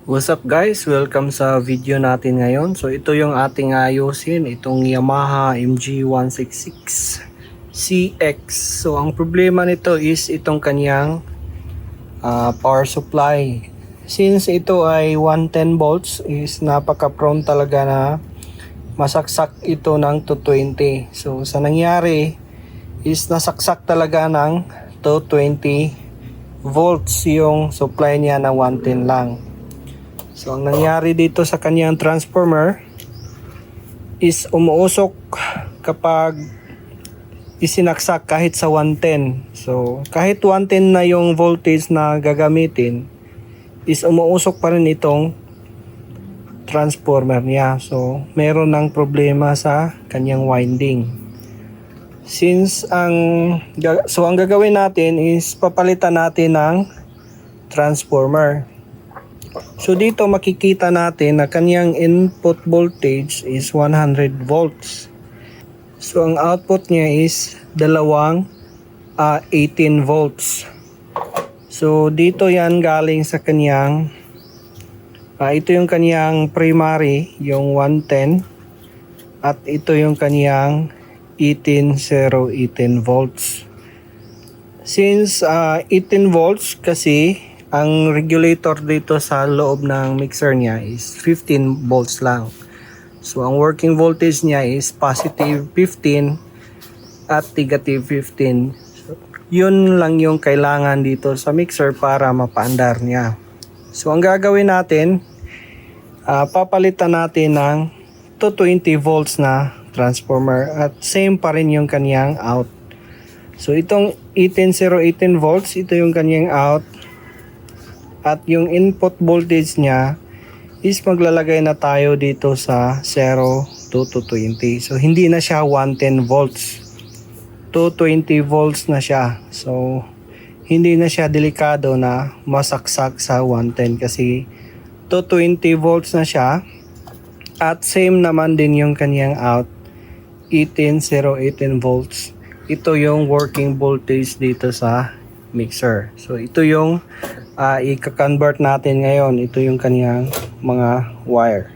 What's up guys? Welcome sa video natin ngayon. So ito yung ating ayusin, itong Yamaha MG166 CX. So ang problema nito is itong kanyang power supply. Since ito ay 110 volts is napaka prone talaga na masaksak ito ng 220. So sa nangyari is nasaksak talaga ng 220 volts yung supply niya na 110 lang. So ang nangyari dito sa kanyang transformer is umuusok kapag isinaksak kahit sa 110. So kahit 110 na yung voltage na gagamitin is umuusok pa rin itong transformer niya. So meron ng problema sa kanyang winding. Since ang gagawin natin is papalitan natin ng transformer. So dito makikita natin na kanyang input voltage is 100 volts. So ang output niya is 18 volts. So dito yan galing sa kanyang ito yung kanyang primary, yung 110, at ito yung kanyang 18 volts. Since 18 volts kasi ang regulator dito sa loob ng mixer niya is 15 volts lang. So ang working voltage niya is positive 15 at negative 15. So, yun lang yung kailangan dito sa mixer para mapaandar niya. So ang gagawin natin, papalitan natin ng 220 volts na transformer at same pa rin yung kanyang out. So itong 18 volts, ito yung kanyang out. At yung input voltage niya is maglalagay na tayo dito sa 0 to 220. So hindi na siya 110 volts. 220 volts na siya. So hindi na siya delikado na masaksak sa 110 kasi 220 volts na siya. At same naman din yung kanyang out, 18 volts. Ito yung working voltage dito sa mixer. So ito yung i-convert natin ngayon. Ito yung kaniyang mga wire.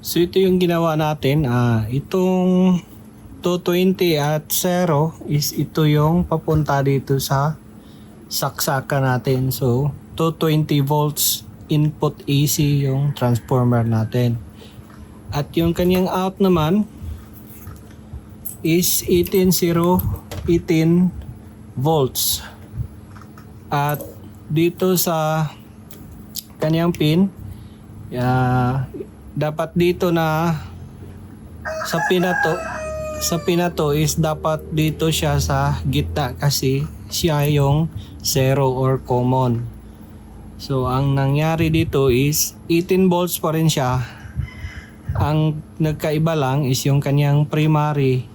So ito yung ginawa natin. Itong 220 at 0 is ito yung papunta dito sa saksakan natin. So 220 volts input AC yung transformer natin. At yung kanyang out naman is 18 volts. At dito sa kanyang pin, dapat dito na sa pinato is dapat dito siya sa gitna kasi siya yung zero or common. So ang nangyari dito is 18 volts pa rin siya. Ang nagkaiba lang is yung kanyang primary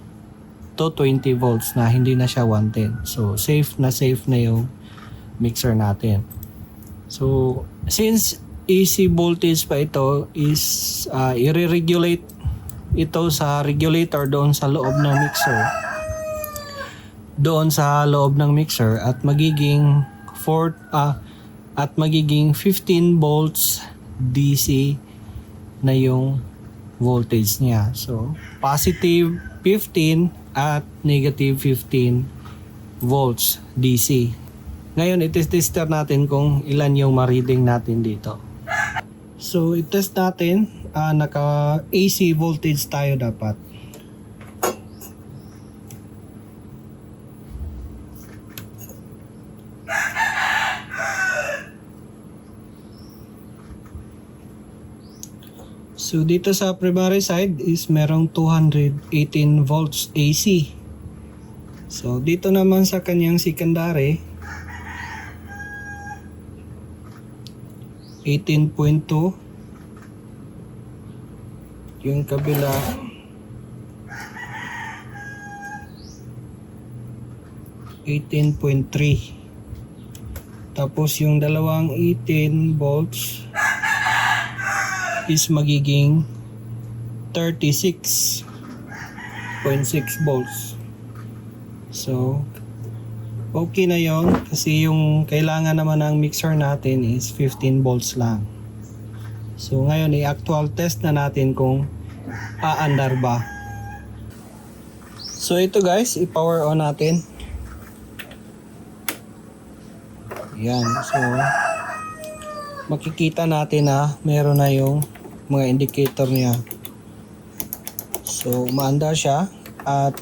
to 20 volts na hindi na siya 110. So safe na yung mixer natin. So since AC voltage pa ito is i-regulate ito sa regulator doon sa loob ng mixer. At magiging 15 volts DC na yung voltage niya. So positive 15 at negative 15 volts DC. Ngayon itest-tester natin kung ilan yung ma-reading natin dito. So itest natin, naka AC voltage tayo dapat. So dito sa primary side is merong 218 volts AC. So dito naman sa kanyang secondary 18.2, yung kabila 18.3, tapos yung dalawang 18 volts is magiging 36.6 volts. So okay na yon kasi yung kailangan naman ng mixer natin is 15 volts lang. So ngayon i-actual test na natin kung aandar ba. So ito guys, i-power on natin. Yan. So makikita natin na meron na yung mga indicator niya. So umaandar siya at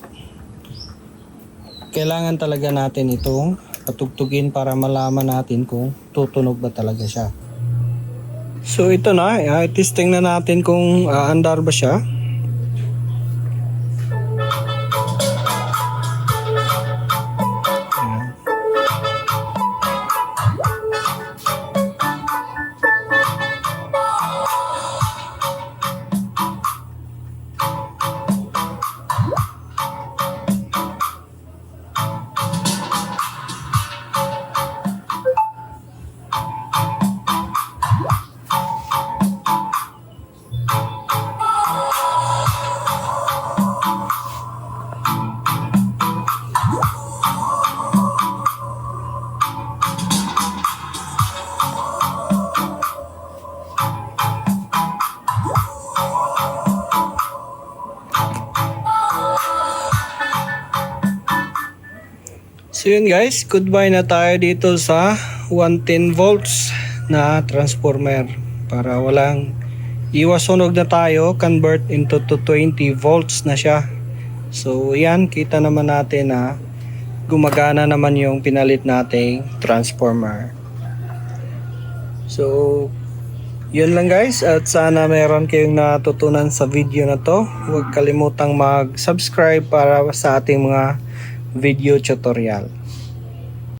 kailangan talaga natin itong patugtugin para malaman natin kung tutunog ba talaga siya. So ito na, testing na natin kung aandar ba siya. So yun guys, goodbye na tayo dito sa 110 volts na transformer. Para walang iwas sunog na tayo, convert into 220 volts na siya. So yan, kita naman natin na gumagana naman yung pinalit nating transformer. So yun lang guys, at sana meron kayong natutunan sa video na to. Huwag kalimutang mag-subscribe para sa ating mga video tutorial.